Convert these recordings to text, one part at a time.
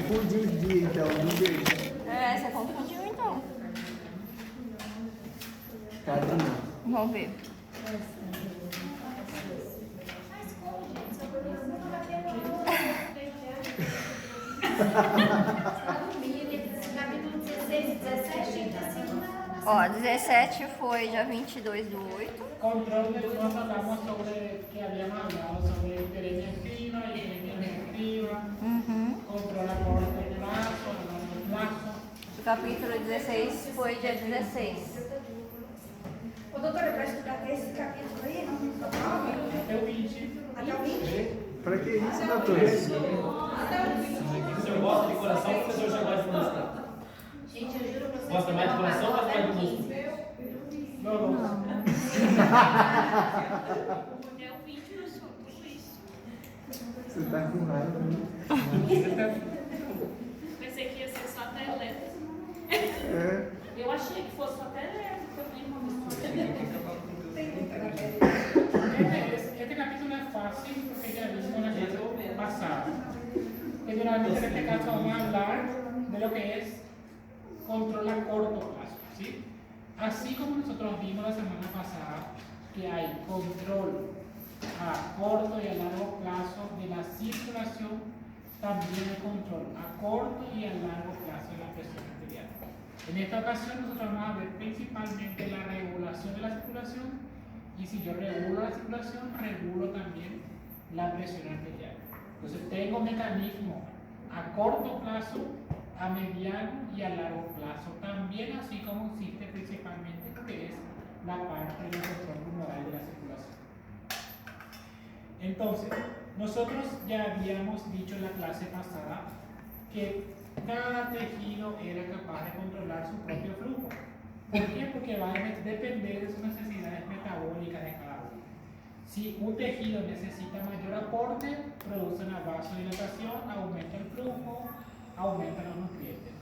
confundir então, do verde. É, você confundiu então. Cadê? Vamos ver. Capítulo 16 e 17 da segunda. Ó, 17 foi dia 22/8. Control nos hablamos sobre que habíamos hablado sobre diferencia activa y diferencia negativa, control a corto plazo, a largo plazo. O capítulo 16 foi dia 16. Ô, doutora, vai estudar até esse capítulo aí? Até o 20. Até o 20? Pra que isso, doutor? Se eu gosto de coração, o professor já gosta de música. Gente, eu juro pra vocês. Gosta mais de coração ou gosta mais de música? Não. É o vídeo sobre tudo isso. Você tá com raiva, né? Pensei que ia ser só até elétrico. É. Eu achei que fosse só até elétrico. Eu vi uma Este capítulo es fácil porque ya vimos en la clase pasada. Generalmente en este caso vamos a hablar de lo que es control a corto plazo, ¿sí? Así como nosotros vimos la semana pasada que hay control a corto y a largo plazo de la circulación, también hay control a corto y a largo plazo de la presión arterial. En esta ocasión nosotros vamos a ver principalmente la regulación de la circulación, y si yo regulo la circulación, regulo también la presión arterial. Entonces tengo mecanismo a corto plazo, a mediano y a largo plazo, también así como existe principalmente lo que es la parte del control pulmonar de la circulación. Entonces, nosotros ya habíamos dicho en la clase pasada que cada tejido era capaz de controlar su propio flujo. ¿Por qué? Porque va a depender de sus necesidades metabólicas de cada uno. Si un tejido necesita mayor aporte, produce una vasodilatación, aumenta el flujo, aumenta los nutrientes.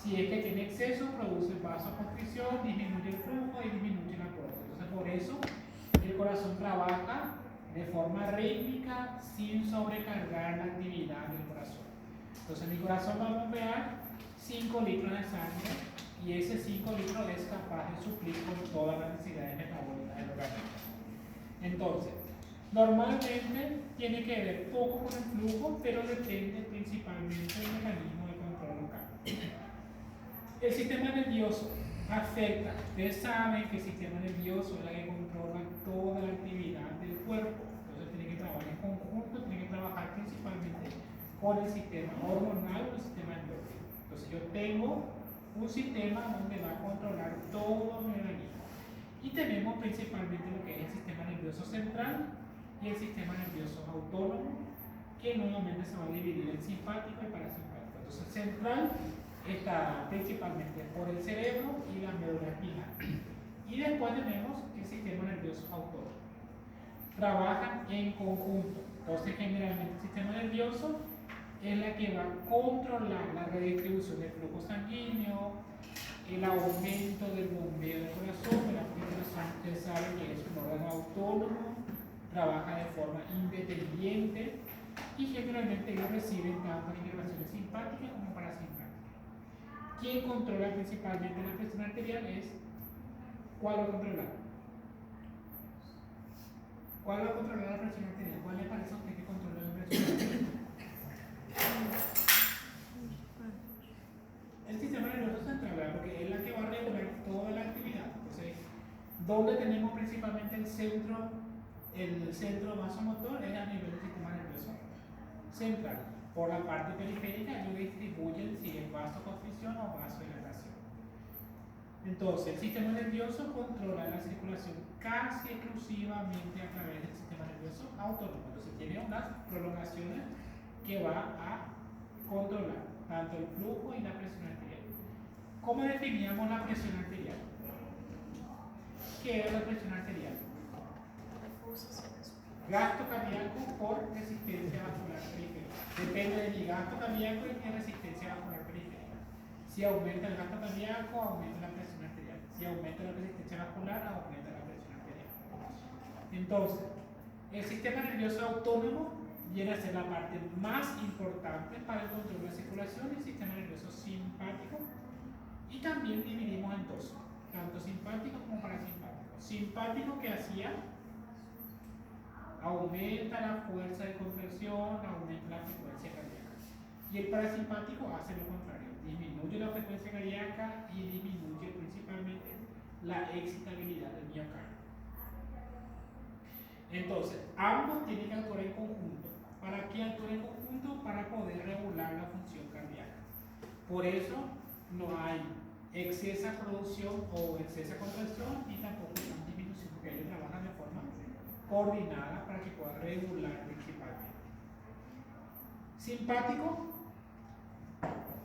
Si es que tiene exceso, produce vasoconstricción, disminuye el flujo y disminuye el aporte. Entonces, por eso el corazón trabaja de forma rítmica sin sobrecargar la actividad del corazón. Entonces, mi corazón va a bombear 5 litros de sangre y ese 5 litros es capaz de suplir con todas las necesidades metabólicas del organismo. Entonces, normalmente tiene que ver poco con el flujo, pero depende principalmente del mecanismo de control local. El sistema nervioso afecta. Ustedes saben que el sistema nervioso es el que controla toda la actividad del cuerpo. Entonces tiene que trabajar en conjunto, tiene que trabajar principalmente con el sistema hormonal o el sistema endocrino. Entonces yo tengo un sistema donde va a controlar todo mi organismo. Y tenemos principalmente lo que es el sistema nervioso central y el sistema nervioso autónomo, que nuevamente se va a dividir en simpático y parasimpático. Entonces, central está principalmente por el cerebro y la médula espinal. Y después tenemos el sistema nervioso autónomo. Trabajan en conjunto. Entonces, generalmente el sistema nervioso es la que va a controlar la redistribución del flujo sanguíneo, el aumento del bombeo del corazón. El corazón, ustedes saben que es un órgano autónomo, trabaja de forma independiente y generalmente ellos reciben tanto inervaciones simpáticas como parasimpáticas. ¿Quién controla principalmente la presión arterial? ¿Cuál va a controlar? ¿Cuál va a controlar la presión arterial? ¿Cuál le parece a usted que controla la presión arterial? El sistema nervioso central, ¿verdad? Porque es la que va a regular toda la actividad. Entonces, ¿dónde tenemos principalmente el centro vasomotor? Es a nivel del sistema nervioso central. Por la parte periférica, ellos distribuyen si es vasoconstricción o vasodilatación. Entonces, el sistema nervioso controla la circulación casi exclusivamente a través del sistema nervioso autónomo. Entonces, tiene unas prolongaciones que va a controlar tanto el flujo y la presión arterial. ¿Cómo definíamos la presión arterial? ¿Qué es la presión arterial? Gasto cardíaco por resistencia vascular periférica. Depende de mi gasto cardíaco y mi resistencia vascular periférica. Si aumenta el gasto cardíaco, aumenta la presión arterial. Si aumenta la resistencia vascular, aumenta la presión arterial. Entonces, el sistema nervioso autónomo viene a ser la parte más importante para el control de la circulación también dividimos en dos, tanto simpático como parasimpático. Simpático, que hacía, aumenta la fuerza de contracción, aumenta la frecuencia cardíaca. Y el parasimpático hace lo contrario, disminuye la frecuencia cardíaca y disminuye principalmente la excitabilidad del miocardio. Entonces, ambos tienen que actuar en conjunto. ¿Para qué actuar en conjunto? Para poder regular la función cardíaca. Por eso no hay excesa producción o excesa contracción y tampoco hay disminución, porque ellos trabajan de forma coordinada para que pueda regular principalmente. Simpático,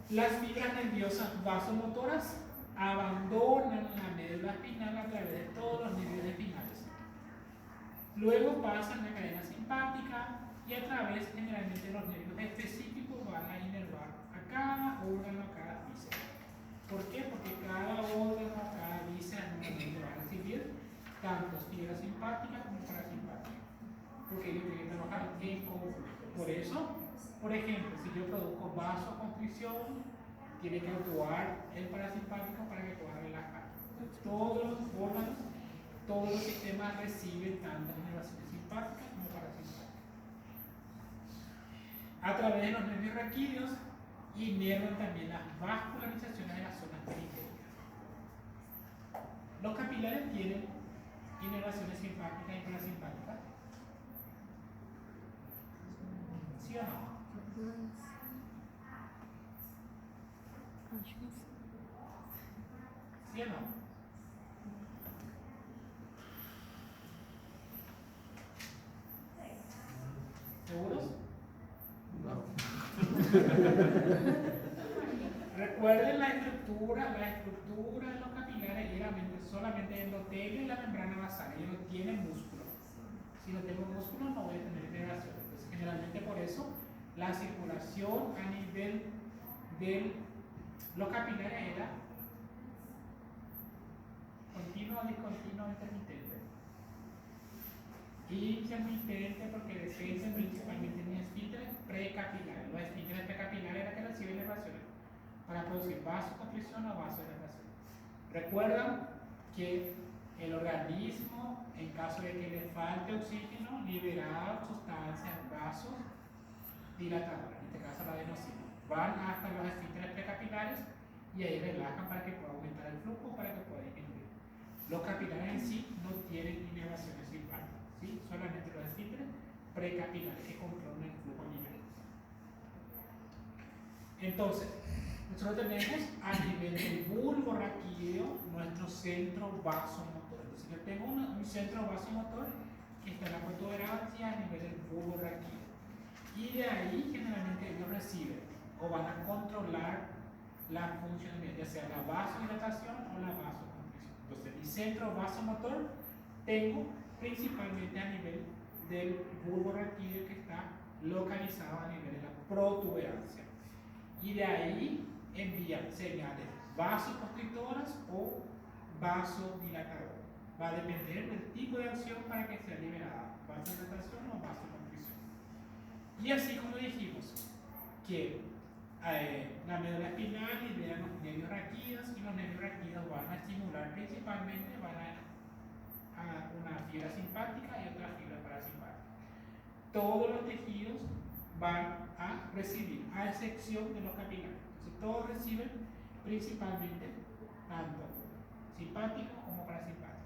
las fibras nerviosas vasomotoras abandonan la médula espinal a través de todos los nervios espinales. Luego pasan la cadena simpática y a través generalmente de los nervios específicos van a inervar a cada órgano, a cada víscera. ¿Por qué? Porque cada órgano, a cada víscera normalmente va a recibir tanto fibra simpática como parasimpática, porque ellos tienen que trabajar en conjunto. Por eso, por ejemplo, si yo produzco vasoconstricción, tiene que actuar el parasimpático para que pueda relajar. Todos los órganos, todos los sistemas reciben tanto inervaciones simpáticas como parasimpáticas. A través de los nervios raquídeos inervan también las vascularizaciones de las zonas periféricas. Los capilares tienen inervaciones simpáticas y parasimpáticas. ¿Sí o no? ¿Sí o no? ¿Seguros? No. Recuerden la estructura de los capilares era solamente endotelio y la membrana basal. Ellos no tienen músculo. Si no tengo músculo no voy a tener inervación. Entonces, generalmente por eso la circulación a nivel de los capilares era continua, discontinua, intermitente. Intermitente porque depende principalmente de esfínteres precapilares. Los esfínteres precapilares eran que reciben inervaciones para producir vasoconstricción o vasodilatación. Recuerdan que el organismo, en caso de que le falte oxígeno, liberará sustancias vasodilatadoras, en este caso la adenosina. Van hasta los esfínteres precapilares y ahí relajan para que pueda aumentar el flujo, para que pueda disminuir. Los capilares en sí no tienen inervaciones simpáticas, ¿sí? Solamente los esfínteres precapilares que controlan el flujo a nivel. Entonces, nosotros tenemos a nivel del bulbo raquídeo nuestro centro vasomotor. Entonces, yo tengo un centro vasomotor que está en la protuberancia a nivel del bulbo raquídeo. Y de ahí, generalmente, ellos reciben o van a controlar la funcionalidad, ya sea la vasodilatación o la vasoconstricción. Entonces, mi centro vasomotor tengo principalmente a nivel del bulbo raquídeo que está localizado a nivel de la protuberancia. Y de ahí envían señales vasoconstrictoras o vasodilatadoras. Va a depender del tipo de acción para que sea liberada, vasodilatación o vasoconstricción. Y así como dijimos que la médula espinal libera los nervios raquídeos y los nervios raquídeos van a estimular principalmente, van a una fibra simpática y otra fibra parasimpática. Todos los tejidos van a recibir, a excepción de los capilares. Entonces, todos reciben principalmente tanto simpático como parasimpático.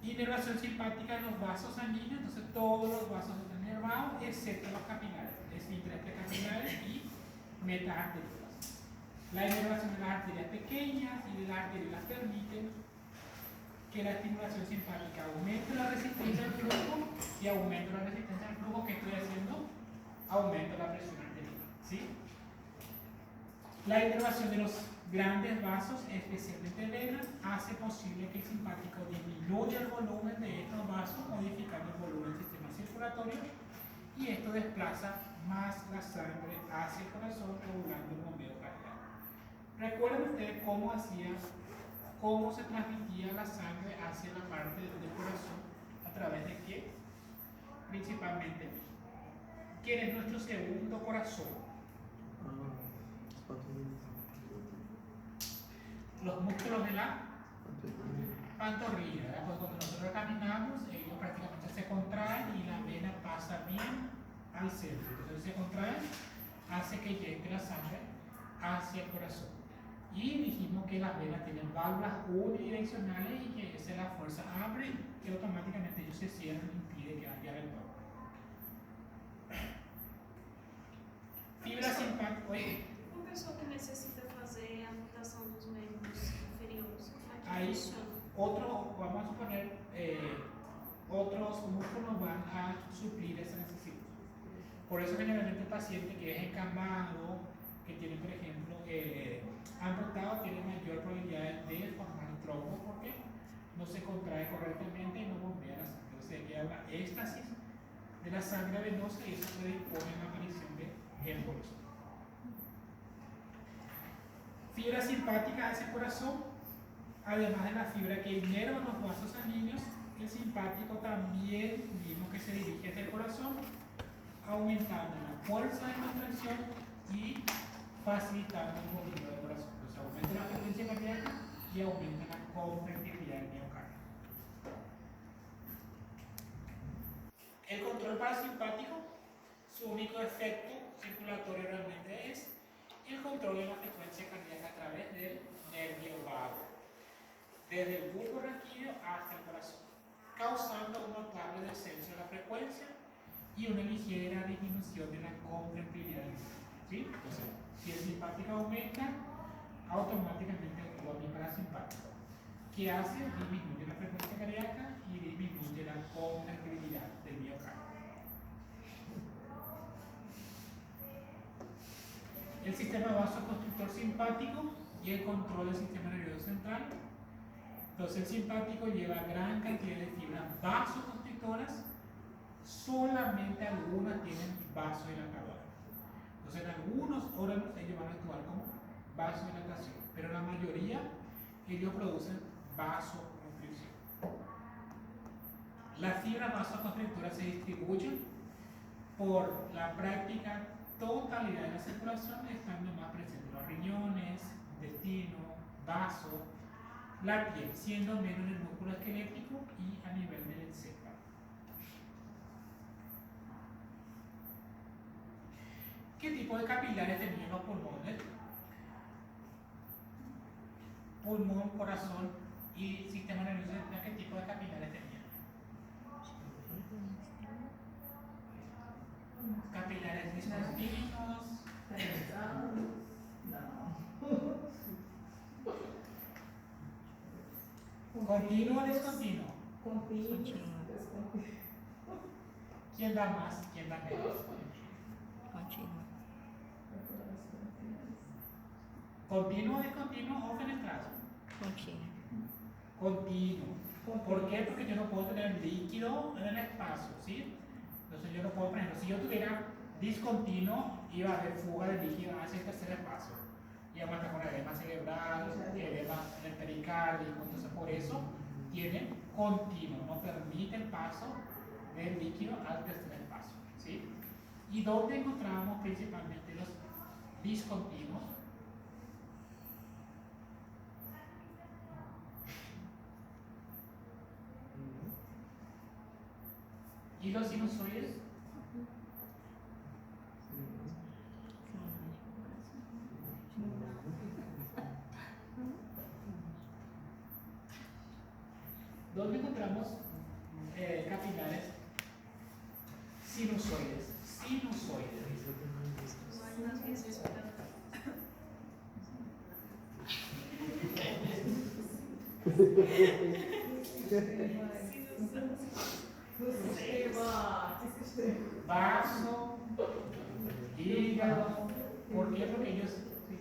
Inervación simpática en los vasos sanguíneos, entonces todos los vasos están inervados excepto los capilares, esfínteres precapilares y metaarteriolas. La inervación de las arterias pequeñas y de las arteriolas permiten que la estimulación simpática aumente la resistencia al flujo y aumento la resistencia al flujo. ¿Qué estoy haciendo? Aumento la presión arterial, ¿sí? La inervación de los grandes vasos, especialmente venas, hace posible que el simpático disminuya el volumen de estos vasos, modificando el volumen del sistema circulatorio, y esto desplaza más la sangre hacia el corazón, regulando el bombeo cardíaco. ¿Recuerdan ustedes cómo se transmitía la sangre hacia la parte del corazón? ¿A través de qué? Principalmente, ¿Quién es nuestro segundo corazón? Los músculos de la pantorrilla, ¿verdad? Pues cuando nosotros caminamos, ellos prácticamente se contraen y la vena pasa bien al centro. Entonces se contraen, hace que llegue la sangre hacia el corazón. Y dijimos que las venas tienen válvulas unidireccionales y que esa es la fuerza abre que automáticamente ellos se cierran y impide que haya retorno. Fibra simpática. Oye, Uma pessoa que necessita fazer a amputação dos membros inferiores, como é que Aí, funciona? vamos a suponer, otros músculos van a suplir esa necesidad. Por eso generalmente el paciente que es encamado, que tiene, por ejemplo, amputado, tiene mayor probabilidad de formar trombo porque no se contrae correctamente y no bombea la sangre. O sea, que hay una éxtasis de la sangre venosa y eso puede imponer la aparición de émbolos. Fibra simpática hacia el corazón, además de la fibra que inerva los vasos sanguíneos, el simpático también, mismo que se dirige hacia el corazón, aumentando la fuerza de contracción y facilitando el movimiento del corazón. Entonces aumenta la frecuencia cardíaca y aumenta la contractividad del miocardio. El control parasimpático, su único efecto circulatorio realmente es el control de la frecuencia cardíaca a través del nervio vago, desde el bulbo raquídeo hasta el corazón, causando un notable descenso de la frecuencia y una ligera disminución de la contractividad. ¿Sí? Entonces, si el simpático aumenta, automáticamente actúa mi parasimpático. ¿Qué hace? Disminuye la frecuencia cardíaca y disminuye la contractividad del miocardio. El sistema vasoconstrictor simpático y el control del sistema nervioso central. Entonces el simpático lleva gran cantidad de fibras vasoconstrictoras, solamente algunas tienen vasodilatadores. Entonces en algunos órganos ellos van a actuar como vasodilatación, pero la mayoría ellos producen vasoconstricción. Las fibras vasoconstrictoras se distribuyen por la práctica totalidad de la circulación, estando más presentes los riñones, intestino, vaso, la piel, siendo menos en el músculo esquelético y a nivel del encéfalo. ¿Qué tipo de capilares tenían los pulmones? Pulmón, corazón y sistema nervioso central, ¿qué tipo de capilares tenían? Capilares discontinuos, continuo o discontinuo. ¿Quién da más? ¿Quién da menos? Continua. ¿Continuo, discontinuo o fenestrado? Continua. Continuo. ¿Por qué? Porque yo no puedo tener líquido en el espacio, ¿sí? Entonces yo no puedo, por ejemplo, si yo tuviera discontinuo, iba a haber fuga de líquido hacia el tercer espacio. Iba a estar con edema cerebral, edema en el pericardio, entonces por eso tiene continuo, no permite el paso del líquido al tercer espacio, ¿sí? ¿Y dónde encontramos principalmente los discontinuos? ¿Y los sinusoides? ¿Dónde encontramos capilares sinusoides? Sinusoides. Nas minhas respiratórias. Vaso, hígado. ¿Por qué? Porque ellos. Sí.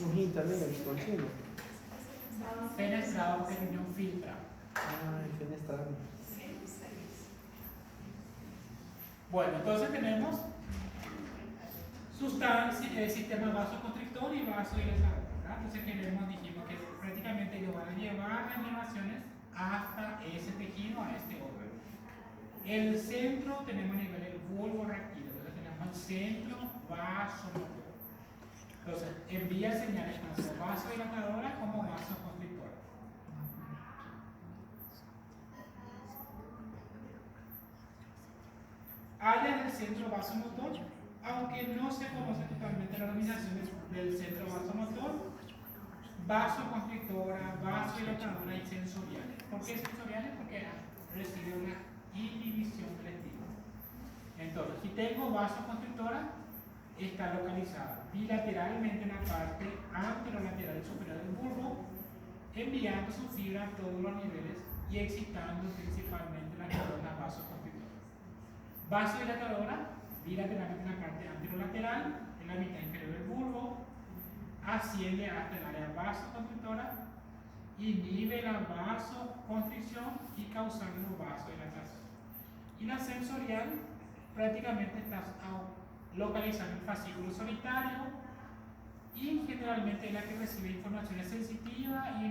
Un rim também é descontínuo? Fenestrado, porque el riñón filtra. Ah, fenestrado. Bueno, entonces tenemos sustancia, sistema vasoconstrictor y vasodilatador, ¿verdad? Entonces dijimos que prácticamente ellos van a llevar las inervaciones hasta ese tejido a este órgano. El centro tenemos a nivel del bulbo raquídeo, entonces tenemos el centro vasomotor. Entonces envía señales tanto vasodilatadora como vasoconstrictora. Área del centro vasomotor, aunque no se conoce totalmente la organización del centro vasomotor, vasoconstrictora, vasodilatadora y sensoriales. ¿Por qué sensoriales? Porque recibe una inhibición del estímulo. Entonces, si tengo vasoconstrictora, está localizada bilateralmente en la parte anterolateral superior del bulbo, enviando su fibra a todos los niveles y excitando principalmente las neuronas vasoconstrictoras. Vasodilatadora, bilateralmente en la parte anterolateral, en la mitad inferior del bulbo, asciende hasta el área vasoconstrictora, inhibe la vasoconstricción y causando vasodilatación. Y la sensorial prácticamente está localizada en el fascículo solitario y generalmente es la que recibe informaciones sensitivas y